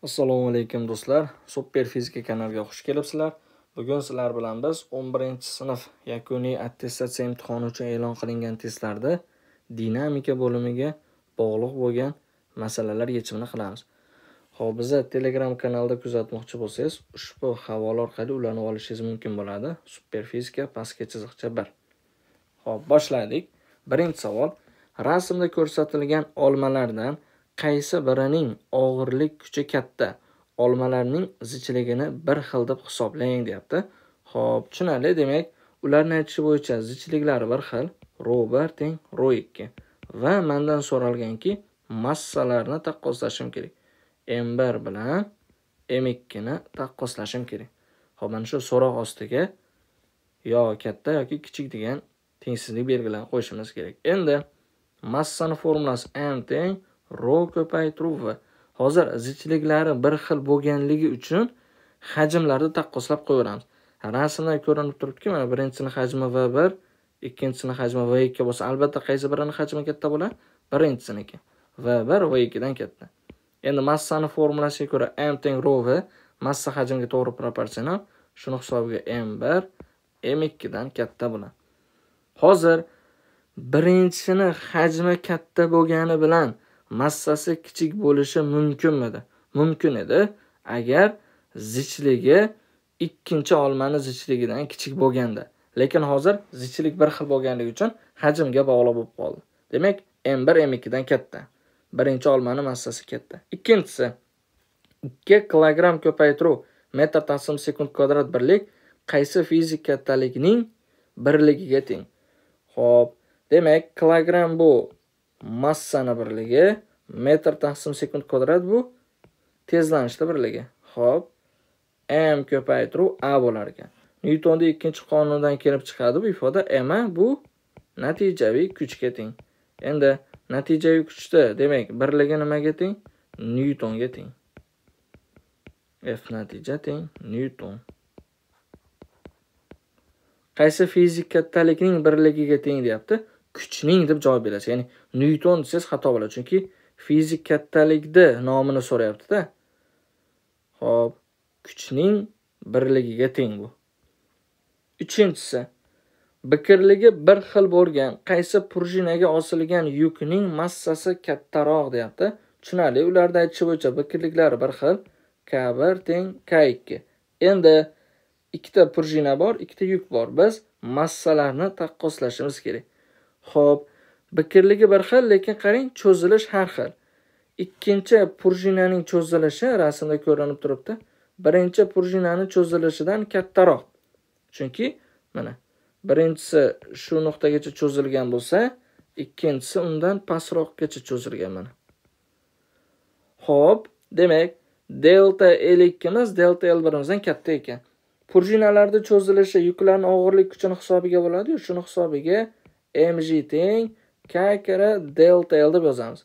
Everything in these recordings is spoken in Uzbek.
Assalomu alaykum do'stlar. Super fizika kanaliga xush kelibsizlar. Bugun sizlar bilan biz 11-sinf yakuniy attestatsiya imtihoni uchun e'lon qilingan testlarda dinamika bo'limiga bog'liq bo'lgan masalalar yechimini qilamiz. Xo'p, bizni Telegram kanalida kuzatmoqchi bo'lsangiz, ushbu havola orqali ularni olishingiz mumkin bo'ladi. Super fizika pastki chiziqcha 1. Xo'p, boshladik. Birinchi savol: rasmda ko'rsatilgan olmalardan qaysi birining og'irlik kuchi katta? Olmalarning zichligini bir xil deb hisoblang deyapti. Xo'p, tushunarli. Demak, ularning aytishi bo'yicha zichliklari bir xil, ρ1 teng ρ2 va mendan so'ralganki, massalarni taqqoslashim kerak. M1 bilan M2 ni taqqoslashim kerak. Xo'p, mana shu so'roq ostiga yo katta yoki kichik degan tengsizlik belgilarini qo'yishimiz kerak. Endi massani formulasi m teng ρ ko'paytiruv v. Hozir zichliklari bir xil bo'lganligi uchun hajmlarni taqqoslab qo'yamiz. Rasmdan ko'rinib turibdi-ki, mana birinchisining hajmi v1, ikkinchisining hajmi v2 bo'lsa, albatta qaysi birining hajmi katta bo'ladi? Birinchisiniki. v1 v2 dan katta. Endi massani formulasiga ko'ra m teng ρ v massa hajmga to'g'ri proporsional. Shuni hisobiga m1 m2 dan katta bo'ladi. Hozir birinchisini hajmi katta bo'lgani bilan massasi kichik bo'lishi mumkinmidi? Mumkin edi, agar zichligi ikkinchi olmani zichligidan kichik bo'lganda. Lekin hozir zichlik bir xil bo'lganligi uchun hajmga bog'liq bo'lib qoldi. Demak, m1 m2 dan katta. Birinchi olmani massasi katta. Ikkinchisi 2 kilogramm ko'paytiruv metr taqsim sekund kvadrat birlik qaysi fizik kattalikning birligiga teng? Xo'p, demak, kilogramm bu massani birligi, metr taqsim sekund kvadrat bu tezlanishning birligi. Xo'p, m ko'paytiruv a bo'lar ekan. Nyutonning ikkinchi qonunidan kelib chiqadi bu ifoda. M bu natijaviy kuchga teng. Endi natijaviy kuchda, demak, birligi nimaga teng? Nyutonga teng. F natija teng Nyuton. Qaysi fizik kattalikning birligiga teng deyapti? Kuchning deb javob berasiz. Ya'ni Nyuton desangiz xato bo'ladi, chunki fizik kattalikda nomini so'rayapti-da. Xo'p, kuchning birligiga teng bu. Uchinchisi, biqirligi bir xil bo'lgan qaysi prujinaga osilgan yukning massasi kattaroq deyapti. Tushunarli, ularda aytish bo'yicha biqirliklari bir xil, K1 teng K2. Endi ikkita prujina bor, ikkita yuk bor. Biz massalarni taqqoslashimiz kerak. Xo'p, biqirligi bir xil, lekin qarang, cho'zilish har xil. Ikkinchi prujinaning cho'zilishi rasmda ko'rinib turibdi. Birinchi prujinaning cho'zilishidan kattaroq. Chunki mana birinchisi shu nuqtagacha cho'zilgan bo'lsa, ikkinchisi undan pastroqgacha cho'zilgan mana. Xo'p, demak, delta L2 imiz delta L1 katta ekan. Prujinalarda cho'zilishi yuklarning og'irlik kuchini hisobiga bo'ladi-yu, shuni hisobiga mg teng k kira delta L deb yozamiz.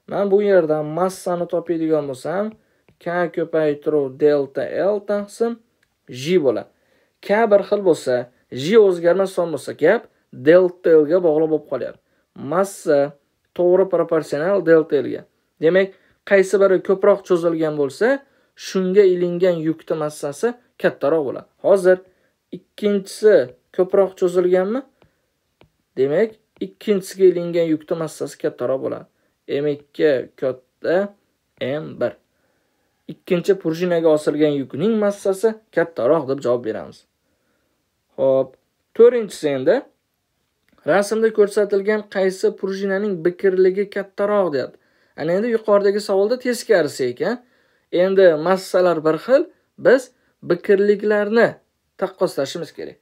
Men bu yerdan massani topadigan bo'lsam, k ko'paytiruv delta L taqsim j bo'ladi. K bir xil bo'lsa, j o'zgarmas son bo'lsa, gap delta L ga bog'liq bo'lib qolyapti. Massa to'g'ri proporsional delta L ga. Demak, qaysi biri ko'proq cho'zilgan bo'lsa, shunga ilingan yukning massasi kattaroq bo'ladi. Hozir ikkinchisi ko'proq cho'zilganmi? Demak, ikkinchisiga ilingan yukning massasi kattaroq bo'ladi. M2 katta M1. Ikkinchi prujinaga osilgan yukning massasi kattaroq deb javob beramiz. Xo'p, to'rtinchisi endi rasmda ko'rsatilgan qaysi prujinaning biqirligi kattaroq deyapti. Ana endi yuqoridagi savolda teskarisi ekan. Endi massalar bir xil, biz biqirliklarni taqqoslashimiz kerak.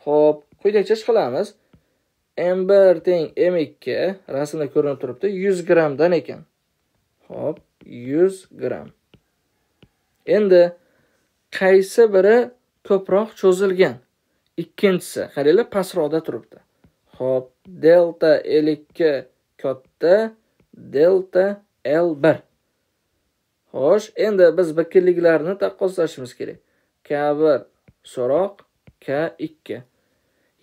Xo'p, quyidagicha qilamiz. M1 teng M2 rasmda ko'rinib turibdi, 100 grammdan ekan. Xo'p, 100 gram. Endi qaysi biri ko'proq cho'zilgan? Ikkinchisi, qaranglar, pastroqda turibdi. Xo'p, delta L2 katta, delta L1. Xo'sh, endi biz biqirliklarni taqqoslashimiz kerak. K1 so'roq, K2.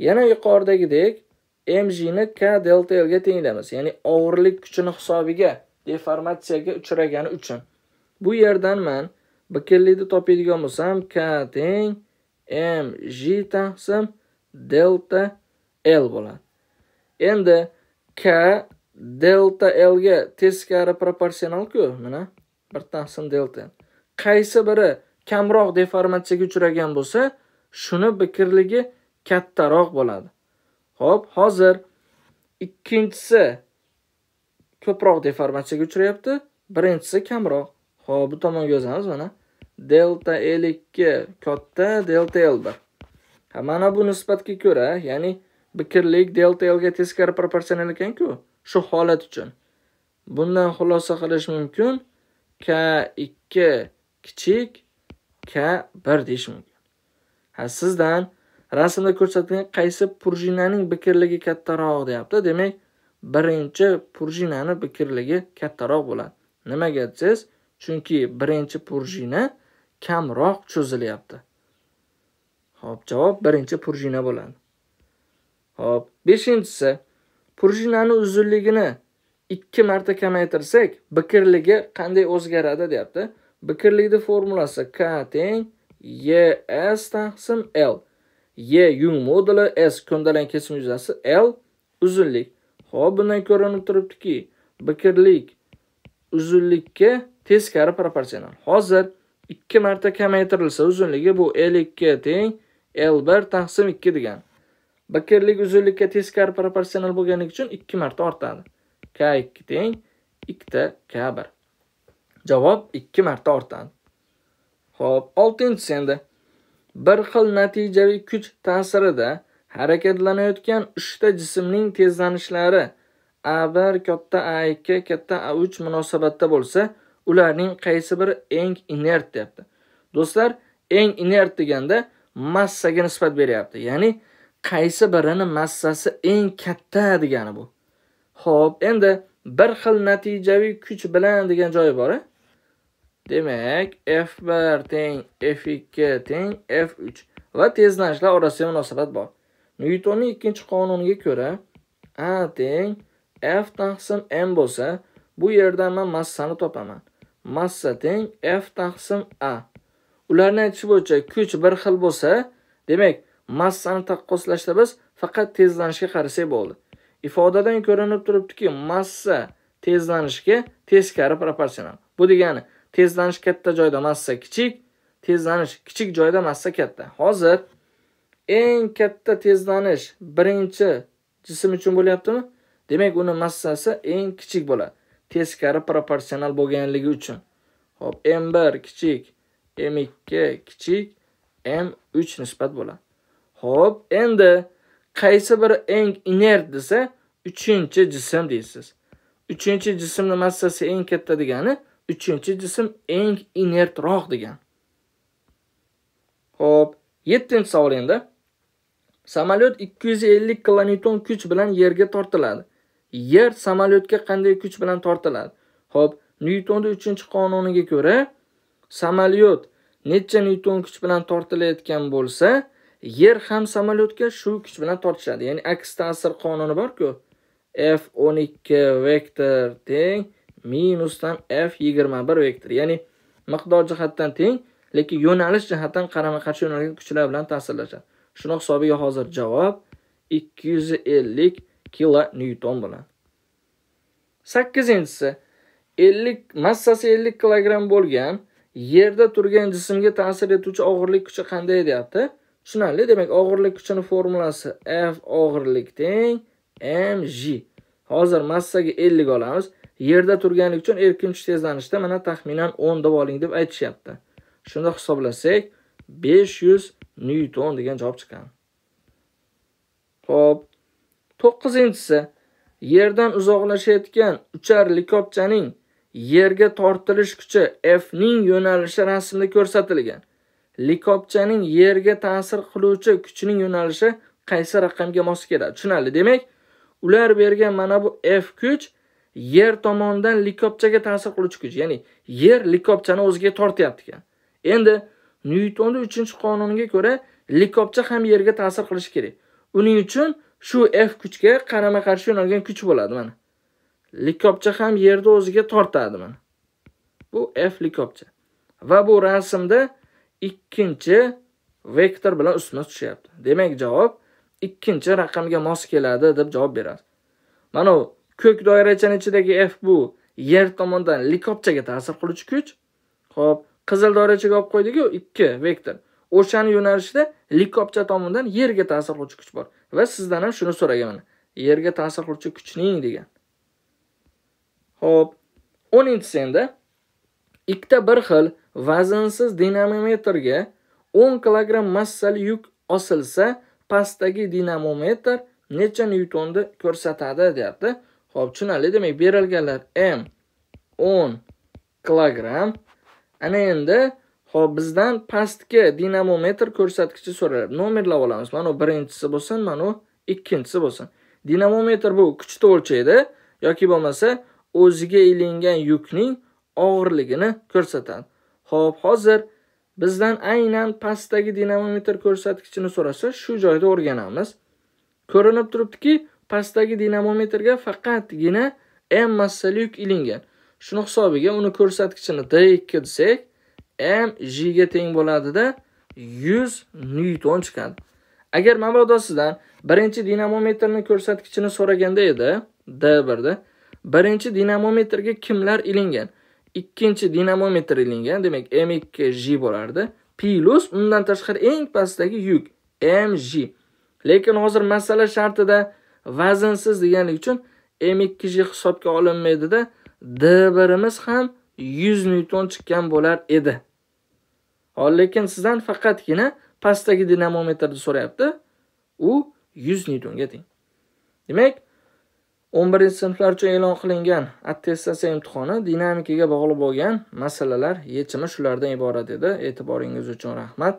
Yana yuqoridagidek mg ni k delta L ga tenglaymiz. Ya'ni og'irlik kuchini hisobiga deformatsiyaga uchragani uchun. Bu yerdan men biqinlikni topadigan bo'lsam, K teng mg taqsim delta L bo'ladi. Endi K delta L ga teskari proporsional-ku, mana 1 taqsim delta. Qaysi biri kamroq deformatsiyaga uchragan bo'lsa, shuni biqinligi kattaroq bo'ladi. Xo'p, hozir ikkinchisi ko'proq deformatsiyaga uchrayapti, birinchisi kamroq. Xo'p, bu tomonga yozamiz mana. Delta L2 katta, delta L1. Mana bu nisbatga ko'ra, ya'ni biqinlik delta L ga teskari proporsional ekan-ku, shu holat uchun. Bundan xulosa qilish mumkin, K2 kichik, K1 deyish mumkin. Sizdan rasmda ko'rsatilgan qaysi prujinaning biqinligi kattaroq deyapti. Demak, birinchi prujinaning biqinligi kattaroq bo'ladi. Nimaga desangiz, chunki birinchi prujina kamroq cho'zilyapti. Xo'p, javob birinchi prujina bo'ladi. Xo'p, 5-inchisi, prujinaning uzunligini 2 marta kamaytirsak, biqinligi qanday o'zgaradi deyapti. Biqinlikning formulasi K teng YS taqsim L. Y yung moduli, S ko'ndalang kesim yuzasi, L uzunlik. Xo'p, bundan ko'rinib turibdiki, biqinlik uzunlikka teskari proporsional. Hozir 2 marta kamaytirilsa uzunligi bu L2 teng L1 taqsim 2 degan. Biqinlik uzunlikka teskari proporsional bo'lganligi uchun 2 marta ortadi. K2 teng 2 K1. Javob 2 marta ortadi. Xo'p, 6-inchisi endi. Bir xil natijaviy kuch ta'sirida harakatlanayotgan 3 ta jismning tezlanishlari A1 katta A2 katta A3 munosabatda bo'lsa, ularning qaysi biri eng inert deyapti. Do'stlar, eng inert deganda massaga nisbat beryapti. Ya'ni qaysi birining massasi eng katta degani bu. Xo'p, endi bir xil natijaviy kuch bilan degan joyi bor. Demak, F1 teng F2 teng F3 va tezlanishlar orasida munosabat bor. Nyutonning ikkinchi qonuniga ko'ra, A teng F taqsim m bo'lsa, bu yerdan men massani topaman. Massa teng F taqsim A. Ularning aytishi bo'yicha kuch bir xil bo'lsa, demak, massani taqqoslashda biz faqat tezlanishga qarasak bo'ldi. Ifodadan ko'rinib turibdiki, massa tezlanishga teskari proporsional. Bu degani, tezlanish katta joyda massa kichik, tezlanish kichik joyda massa katta. Hozir eng katta tezlanish birinchi jism uchun bo'lyaptimi? Demak, uni massasi eng kichik bo'ladi. Teskari proporsional bo'lganligi uchun. Xo'p, M1 kichik, M2 kichik, M3 nisbat bo'ladi. Xo'p, endi qaysi biri eng inert desa, 3-jism deysiz. 3-jismning massasi eng katta degani 3-jism eng inertroq degan. Xo'p, 7-savol endi. Samolyot 250 kilonewton kuch bilan yerga tortiladi. Yer samolyotga qanday kuch bilan tortiladi? Xo'p, Nyutonning 3-qonuniga ko'ra, samolyot necha newton kuch bilan tortilayotgan bo'lsa, yer ham samolyotga shu kuch bilan tortishadi. Ya'ni aks ta'sir qonuni bor-ku. F12 vektor teng minusdan F21 vektor. Ya'ni miqdor jihatdan teng, lekin yo'nalish jihatdan qarama-qarshi yo'nalgan kuchlar bilan ta'sirlashadi. Shuni hisobiga hozir javob 250 kilonewton bo'ladi. 8-inchisi, massasi 50 kilogramm bo'lgan yerda turgan jismga ta'sir etuvchi og'irlik kuchi qanday deyapti? Tushunarli. Demak, og'irlik kuchining formulasi F og'irlik teng mg. Hozir massaga 50 olamiz. Yerda turganlik uchun erkin kuch tezlanishda mana taxminan 10 deb oling deb aytishyapti. Shunda hisoblasak 500 newton degan javob chiqadi. Xo'p, 9-inchisi, yerdan uzoqlashayotgan uchar likopchaning yerga tortilish kuchi F ning yo'nalishi rasmda ko'rsatilgan. Likopchaning yerga ta'sir qiluvchi kuchining yo'nalishi qaysi raqamga mos keladi? Tushunarli. Demak, ular bergan mana bu F kuch yer tomonidan likopchaga ta'sir qiluvchi kuch. Ya'ni yer likopchani o'ziga tortyapti ekan. Endi Nyutonning 3-qonuniga ko'ra likopcha ham yerga ta'sir qilishi kerak. Uning uchun shu F kuchga qarama-qarshi yo'nalgan kuch bo'ladi mana. Likopcha ham yerda o'ziga tortadi mana. Bu F likopcha. Va bu rasmda ikkinchi vektor bilan ustma tushyapti. Demak, javob ikkinchi raqamga mos keladi deb javob beradi. Mana ko'k doirachaning ichidagi F bu yer tomonidan likopchaga ta'sir qiluvchi kuch. Xo'p, qizil doirachaga olib qo'ydik-ku, ikki vektor. O'shani yo'nalishida likopcha tomonidan yerga ta'sir qiluvchi kuch bor. Va sizdan ham shuni so'ragan. Yerga ta'sir qiluvchi kuchning degan. Xo'p, 10-inchisi endi ikkita bir xil vaznsiz dinamometrga 10 kilogramm massali yuk osilsa, pastdagi dinamometr necha newtonni ko'rsatadi deyapti. Xo'p, tushunarli. Demak, berilganlar M 10 kilogramm. Ana endi xo'p, bizdan pastki dinamometr ko'rsatkichi so'raladi. Nomerlab olamiz. Mana birinchisi bo'lsin, mana ikkinchisi bo'lsin. Dinamometr bu kuchni o'lchaydi yoki bo'lmasa o'ziga ilingan yukning og'irligini ko'rsatadi. Xo'p, hozir bizdan aynan pastdagi dinamometr ko'rsatkichini so'rasa, shu joyda o'rganamiz. Ko'rinib turibdiki, pastdagi dinamometrga faqatgina M massali yuk ilingan. Shuni hisobiga uni ko'rsatkichini D2 desak, M G ga teng bo'ladi-da 100 newton chiqadi. Agar mabodo sizdan birinchi dinamometrni ko'rsatkichini so'raganda edi, D1 da birinchi dinamometrga kimlar ilingan? Ikkinchi dinamometr ilingan, demak M2G bo'lardi. Plus undan tashqari eng pastdagi yuk MG. Lekin hozir masala shartida vaznsiz deganlik uchun M2G hisobga olinmaydi-da, D1imiz ham 100 newton chiqqan bo'lar edi. Hol lekin sizdan faqatgina pastdagi dinamometrni so'rayapti. U 100 newtonga teng. Demak, 11-sinflar uchun e'lon qilingan attestatsiya imtihoni dinamikaga bog'liq bo'lgan masalalar yechimi shulardan iborat edi. E'tiboringiz uchun rahmat.